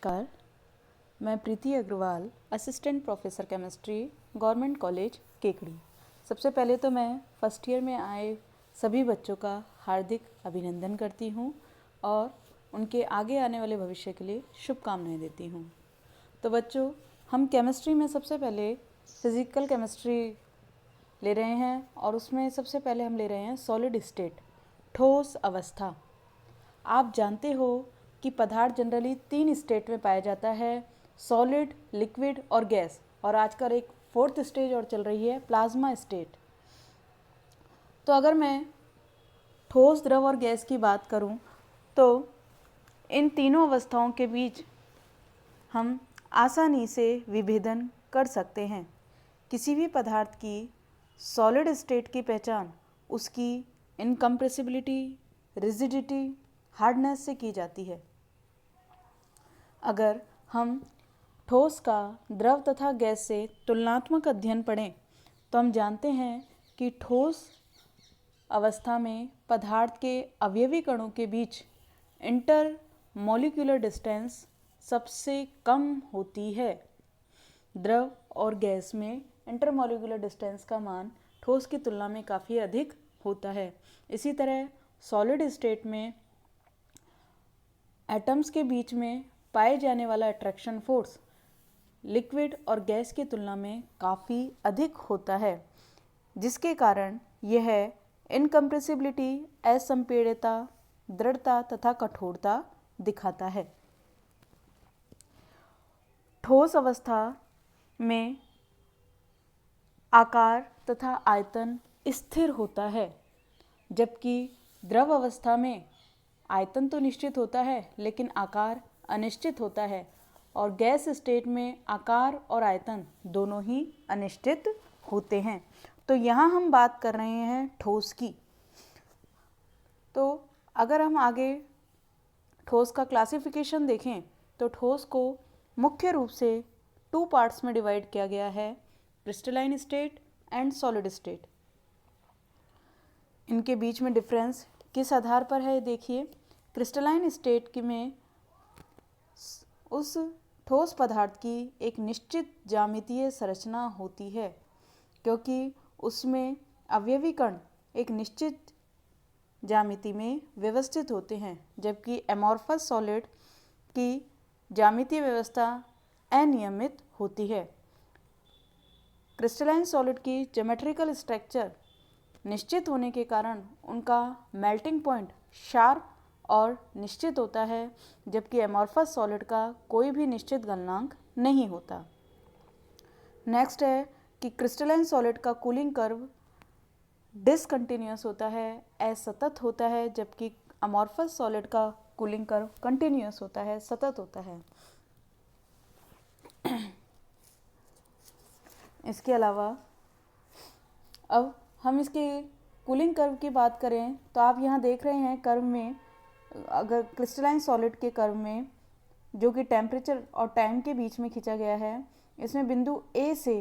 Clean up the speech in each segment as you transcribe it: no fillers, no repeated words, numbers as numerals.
नमस्कार, मैं Preeti Agarwal, assistant professor chemistry, government college Kekri. सबसे पहले तो मैं फर्स्ट ईयर में आए सभी बच्चों का हार्दिक अभिनंदन करती हूँ और उनके आगे आने वाले भविष्य के लिए शुभकामनाएं देती हूँ। तो बच्चों, हम केमिस्ट्री में सबसे पहले फिज़िकल केमिस्ट्री ले रहे हैं और उसमें सबसे पहले हम ले रहे हैं सॉलिड स्टेट, ठोस अवस्था। आप जानते हो कि पदार्थ जनरली 3 स्टेट में पाया जाता है, सॉलिड, लिक्विड और गैस। और आजकल एक 4th स्टेज और चल रही है, प्लाज्मा स्टेट। तो अगर मैं ठोस, द्रव और गैस की बात करूं तो इन तीनों अवस्थाओं के बीच हम आसानी से विभेदन कर सकते हैं। किसी भी पदार्थ की सॉलिड स्टेट की पहचान उसकी इनकम्प्रेसिबिलिटी, रिजिडिटी, हार्डनेस से की जाती है। अगर हम ठोस का द्रव तथा गैस से तुलनात्मक अध्ययन पढ़ें तो हम जानते हैं कि ठोस अवस्था में पदार्थ के अवयवी कणों के बीच इंटर मॉलिक्यूलर डिस्टेंस सबसे कम होती है। द्रव और गैस में इंटरमॉलिक्यूलर डिस्टेंस का मान ठोस की तुलना में काफ़ी अधिक होता है। इसी तरह सॉलिड स्टेट में एटम्स के बीच में पाए जाने वाला अट्रैक्शन फोर्स लिक्विड और गैस की तुलना में काफ़ी अधिक होता है, जिसके कारण यह इनकम्प्रेसिबिलिटी, असंपीड्यता, दृढ़ता तथा कठोरता दिखाता है। ठोस अवस्था में आकार तथा आयतन स्थिर होता है, जबकि द्रव अवस्था में आयतन तो निश्चित होता है लेकिन आकार अनिश्चित होता है, और गैस स्टेट में आकार और आयतन दोनों ही अनिश्चित होते हैं। तो यहाँ हम बात कर रहे हैं ठोस की। तो अगर हम आगे ठोस का क्लासिफिकेशन देखें तो ठोस को मुख्य रूप से 2 पार्ट्स में डिवाइड किया गया है, crystalline state and solid state. इनके बीच में डिफरेंस किस आधार पर है देखिए। क्रिस्टलाइन स्टेट में उस ठोस पदार्थ की एक निश्चित ज्यामितीय संरचना होती है, क्योंकि उसमें अवयवी कण एक निश्चित ज्यामिति में व्यवस्थित होते हैं, जबकि एमॉर्फस सॉलिड की ज्यामितीय व्यवस्था अनियमित होती है। क्रिस्टलाइन सॉलिड की ज्योमेट्रिकल स्ट्रक्चर निश्चित होने के कारण उनका मेल्टिंग पॉइंट शार्प और निश्चित होता है, जबकि एमॉर्फस सॉलिड का कोई भी निश्चित गलनांक नहीं होता। नेक्स्ट है कि क्रिस्टलाइन सॉलिड का कूलिंग कर्व डिसकंटिन्यूअस होता है, असतत होता है, जबकि अमॉर्फस सॉलिड का कूलिंग कर्व कंटिन्यूअस होता है, सतत होता है। इसके अलावा अब हम इसके कूलिंग कर्व की बात करें तो आप यहाँ देख रहे हैं कर्व में, अगर क्रिस्टलाइन सॉलिड के कर्व में जो कि टेम्परेचर और टाइम के बीच में खींचा गया है, इसमें बिंदु ए से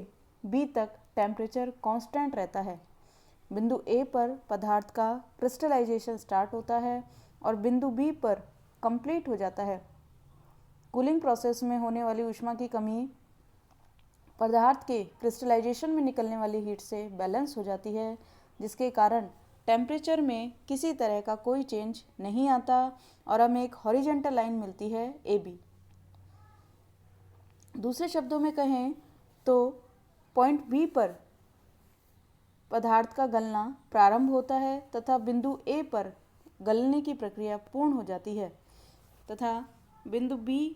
बी तक टेम्परेचर कांस्टेंट रहता है। बिंदु ए पर पदार्थ का क्रिस्टलाइजेशन स्टार्ट होता है और बिंदु बी पर कंप्लीट हो जाता है। कूलिंग प्रोसेस में होने वाली ऊष्मा की कमी पदार्थ के क्रिस्टलाइजेशन में निकलने वाली हीट से बैलेंस हो जाती है, जिसके कारण टेम्परेचर में किसी तरह का कोई चेंज नहीं आता और हमें एक हॉरिजॉन्टल लाइन मिलती है ए बी। दूसरे शब्दों में कहें तो पॉइंट बी पर पदार्थ का गलना प्रारंभ होता है तथा बिंदु ए पर गलने की प्रक्रिया पूर्ण हो जाती है, तथा बिंदु बी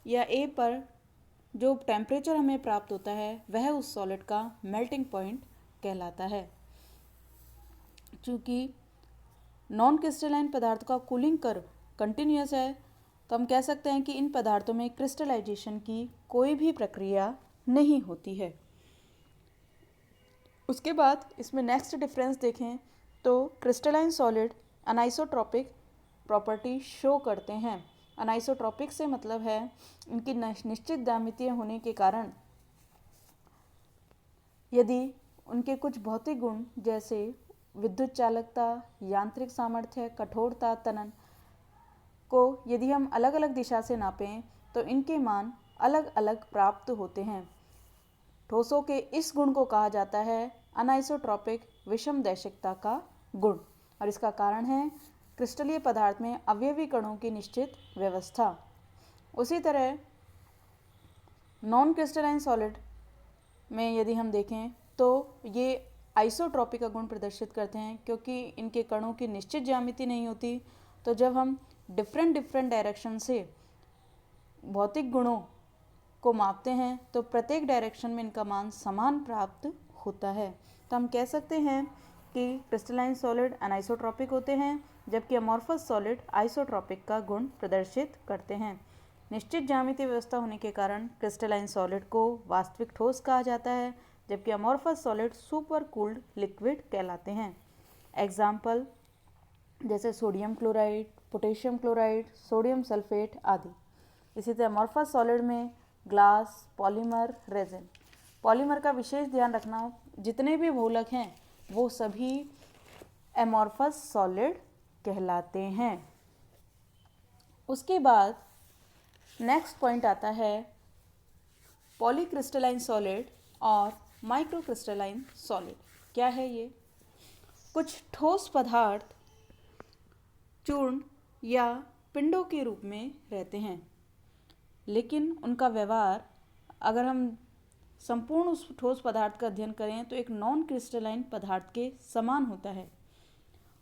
या ए पर जो टेम्परेचर हमें प्राप्त होता है वह उस सॉलिड का मेल्टिंग पॉइंट कहलाता है। चूँकि नॉन क्रिस्टलाइन पदार्थ का कूलिंग कर्व कंटिन्यूअस है, तो हम कह सकते हैं कि इन पदार्थों में क्रिस्टलाइजेशन की कोई भी प्रक्रिया नहीं होती है। उसके बाद इसमें नेक्स्ट डिफरेंस देखें तो क्रिस्टलाइन सॉलिड अनाइसोट्रॉपिक प्रॉपर्टी शो करते हैं। अनाइसोट्रॉपिक से मतलब है इनकी निश्चित ज्यामितीय होने के कारण यदि उनके कुछ भौतिक गुण जैसे विद्युत चालकता, यांत्रिक सामर्थ्य, कठोरता, तनन को यदि हम अलग अलग दिशा से नापें तो इनके मान अलग अलग प्राप्त होते हैं। ठोसों के इस गुण को कहा जाता है अनाइसोट्रॉपिक विषमदैशिकता का गुण, और इसका कारण है क्रिस्टलीय पदार्थ में अवयवी कणों की निश्चित व्यवस्था। उसी तरह नॉन क्रिस्टलाइन सॉलिड में यदि हम देखें तो ये आइसोट्रॉपी का गुण प्रदर्शित करते हैं, क्योंकि इनके कणों की निश्चित ज्यामिति नहीं होती। तो जब हम डिफरेंट डायरेक्शन से भौतिक गुणों को मापते हैं तो प्रत्येक डायरेक्शन में इनका मान समान प्राप्त होता है। तो हम कह सकते हैं कि क्रिस्टलाइन सॉलिड अनाइसोट्रॉपिक होते हैं, जबकि अमॉर्फस सॉलिड आइसोट्रॉपिक का गुण प्रदर्शित करते हैं। निश्चित ज्यामितीय व्यवस्था होने के कारण क्रिस्टलाइन सॉलिड को वास्तविक ठोस कहा जाता है, जबकि amorphous solid super cooled liquid कहलाते हैं। एग्जाम्पल जैसे sodium chloride, potassium chloride, sodium sulphate आदि। इसी तरह अमॉर्फस सॉलिड में ग्लास, पॉलीमर, रेजिन। पॉलीमर का विशेष ध्यान रखना, जितने भी भूलक हैं वो सभी एमॉर्फस सॉलिड कहलाते हैं। उसके बाद नेक्स्ट पॉइंट आता है पॉलीक्रिस्टलाइन सॉलिड और माइक्रोक्रिस्टलाइन सॉलिड। क्या है ये? कुछ ठोस पदार्थ चूर्ण या पिंडों के रूप में रहते हैं, लेकिन उनका व्यवहार अगर हम संपूर्ण उस ठोस पदार्थ का अध्ययन करें तो एक नॉन क्रिस्टलाइन पदार्थ के समान होता है।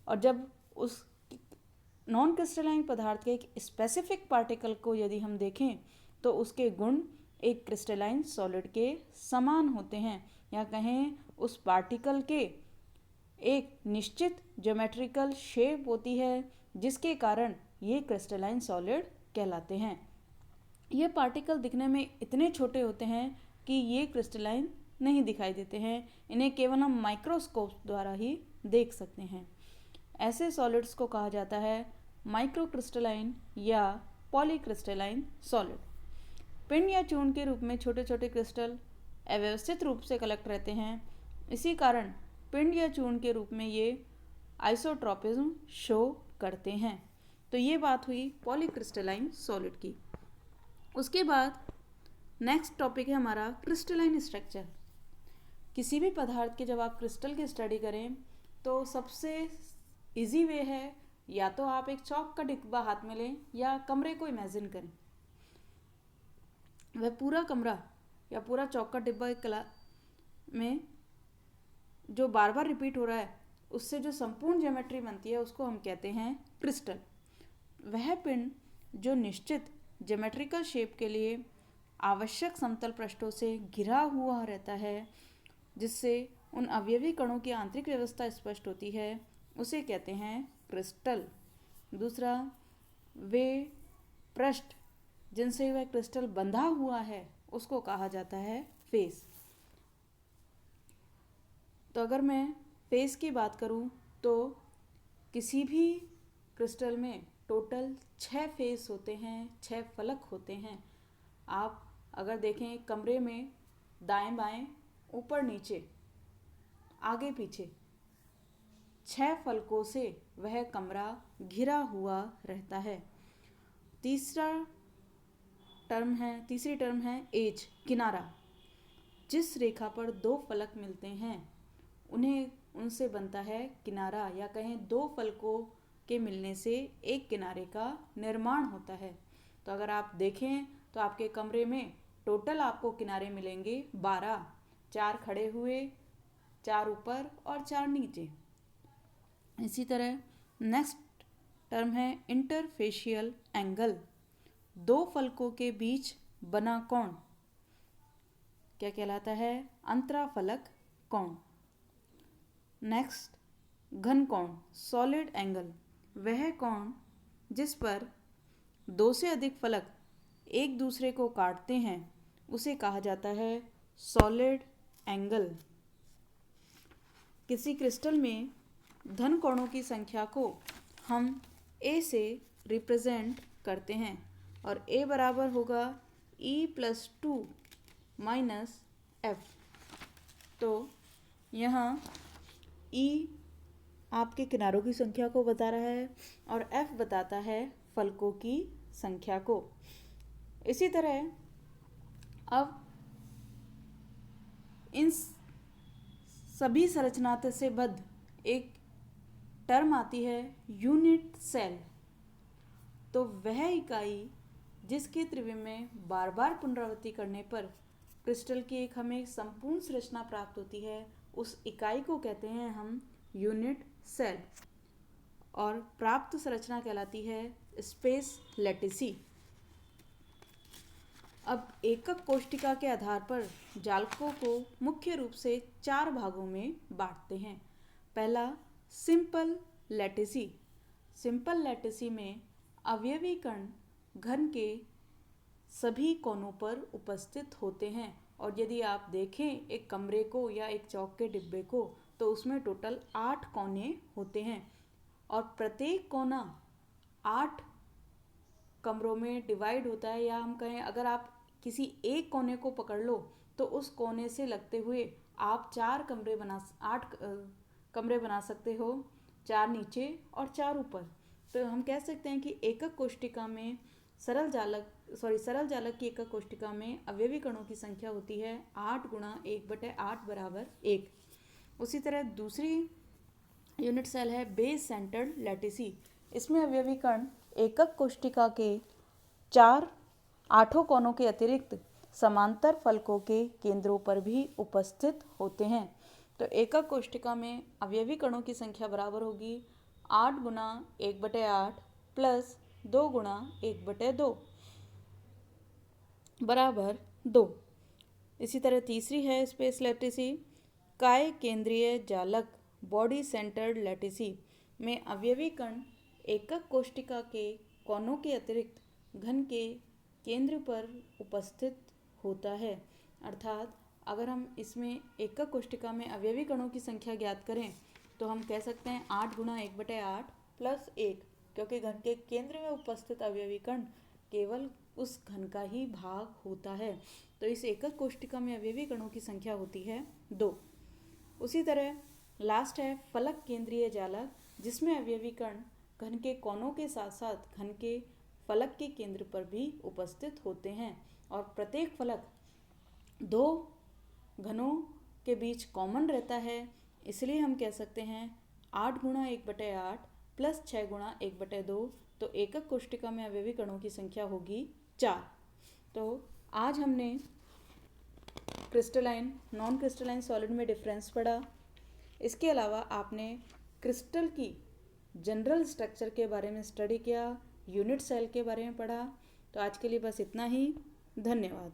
और जब उस नॉन क्रिस्टलाइन पदार्थ के एक स्पेसिफिक पार्टिकल को यदि हम देखें तो उसके गुण एक क्रिस्टलाइन सॉलिड के समान होते हैं, या कहें उस पार्टिकल के एक निश्चित ज्योमेट्रिकल शेप होती है जिसके कारण ये क्रिस्टलाइन सॉलिड कहलाते हैं। ये पार्टिकल दिखने में इतने छोटे होते हैं कि ये क्रिस्टलाइन नहीं दिखाई देते हैं, इन्हें केवल हम माइक्रोस्कोप द्वारा ही देख सकते हैं। ऐसे सॉलिड्स को कहा जाता है माइक्रोक्रिस्टलाइन या पॉलीक्रिस्टलाइन सॉलिड। पिंड या चूर्ण के रूप में छोटे छोटे क्रिस्टल अव्यवस्थित रूप से कलेक्ट रहते हैं, इसी कारण पिंड या चूर्ण के रूप में ये आइसोट्रॉपिज्म शो करते हैं। तो ये बात हुई पॉलीक्रिस्टलाइन सॉलिड की। उसके बाद नेक्स्ट टॉपिक है हमारा क्रिस्टलाइन स्ट्रक्चर। किसी भी पदार्थ के जब आप क्रिस्टल की स्टडी करें तो सबसे इजी वे है या तो आप एक चौक का डिब्बा हाथ में लें या कमरे को इमेजिन करें। वह पूरा कमरा या पूरा चौक का डिब्बा एक कला में जो बार बार रिपीट हो रहा है उससे जो संपूर्ण ज्योमेट्री बनती है उसको हम कहते हैं क्रिस्टल। वह पिंड जो निश्चित ज्योमेट्रिकल शेप के लिए आवश्यक समतल पृष्ठों से घिरा हुआ रहता है, जिससे उन अवयवी कणों की आंतरिक व्यवस्था स्पष्ट होती है, उसे कहते हैं क्रिस्टल। दूसरा, वे पृष्ठ जिनसे वह क्रिस्टल बंधा हुआ है उसको कहा जाता है फेस। तो अगर मैं फेस की बात करूं तो किसी भी क्रिस्टल में टोटल 6 फेस होते हैं, 6 फलक होते हैं। आप अगर देखें कमरे में दाएं बाएं, ऊपर नीचे, आगे पीछे 6 फलकों से वह कमरा घिरा हुआ रहता है। तीसरी टर्म है एज, किनारा। जिस रेखा पर 2 फलक मिलते हैं उनसे बनता है किनारा, या कहें 2 फलकों के मिलने से एक किनारे का निर्माण होता है। तो अगर आप देखें तो आपके कमरे में टोटल आपको किनारे मिलेंगे 12, 4 खड़े हुए, 4 ऊपर और 4 नीचे। इसी तरह नेक्स्ट टर्म है इंटरफेशियल एंगल। 2 फलकों के बीच बना कोण क्या कहलाता है? अंतराफलक कोण। नेक्स्ट घन कोण, सॉलिड एंगल। वह कोण जिस पर 2 से अधिक फलक एक दूसरे को काटते हैं उसे कहा जाता है सॉलिड एंगल। किसी क्रिस्टल में धन कोणों की संख्या को हम A से रिप्रेजेंट करते हैं, और A बराबर होगा E+2 माइनस F। तो यहाँ E आपके किनारों की संख्या को बता रहा है और F बताता है फलकों की संख्या को। इसी तरह अब इन सभी संरचनाओं से बद्ध एक टर्म आती है यूनिट सेल। तो वह इकाई जिसके त्रिविम में बार बार पुनरावृत्ति करने पर क्रिस्टल की एक हमें संपूर्ण संरचना प्राप्त होती है, उस इकाई को कहते हैं हम यूनिट सेल। और प्राप्त संरचना कहलाती है स्पेस लैटिसी। अब एकक कोशिका के आधार पर जालकों को मुख्य रूप से 4 भागों में बांटते हैं। पहला सिंपल लैटिसी। सिंपल लैटिसी में अवयवी कण घन के सभी कोनों पर उपस्थित होते हैं। और यदि आप देखें एक कमरे को या एक चौक के डिब्बे को, तो उसमें टोटल 8 कोने होते हैं और प्रत्येक कोना 8 कमरों में डिवाइड होता है। या हम कहें अगर आप किसी एक कोने को पकड़ लो तो उस कोने से लगते हुए आप 8 कमरे बना सकते हो, 4 नीचे और 4 ऊपर। तो हम कह सकते हैं कि एकक कोशिका में सरल जालक की एकक कोशिका में अवयवी कणों की संख्या होती है 8 गुणा 1/8 बराबर 1। उसी तरह दूसरी यूनिट सेल है बेस सेंटर्ड लैटिसी। इसमें अवयवी कण एकक कोशिका के 8 कोनों के अतिरिक्त समांतर फलकों के केंद्रों पर भी उपस्थित होते हैं। तो एकक कोशिका में अवयवी कणों की संख्या बराबर होगी 8 गुणा 1/8 प्लस 2 गुणा 1/2 बराबर 2। इसी तरह तीसरी है स्पेस लैटिसी। काय केंद्रीय जालक बॉडी सेंटर्ड लैटिसी में अवयवी कण एकक कोशिका के कोनों के अतिरिक्त घन के केंद्र पर उपस्थित होता है। अर्थात अगर हम इसमें एकक कोशिका में अवयवी कणों की संख्या ज्ञात करें तो हम कह सकते हैं 8 गुणा 1/8 प्लस 1, क्योंकि घन के केंद्र में उपस्थित अवयवी कण केवल उस घन का ही भाग होता है। तो इस एकक कोशिका में अवयवी कणों की संख्या होती है 2। उसी तरह लास्ट है फलक केंद्रीय जालक, जिसमें अवयवी कण घन के कोनों के साथ साथ घन के फलक के केंद्र पर भी उपस्थित होते हैं और प्रत्येक फलक 2 घनों के बीच कॉमन रहता है। इसलिए हम कह सकते हैं 8 गुणा 1/8 प्लस 6 गुणा 1/2। तो एकक कोशिका में अवयवी कणों की संख्या होगी 4। तो आज हमने क्रिस्टलाइन नॉन क्रिस्टलाइन सॉलिड में डिफरेंस पढ़ा। इसके अलावा आपने क्रिस्टल की जनरल स्ट्रक्चर के बारे में स्टडी किया, यूनिट सेल के बारे में पढ़ा। तो आज के लिए बस इतना ही। धन्यवाद।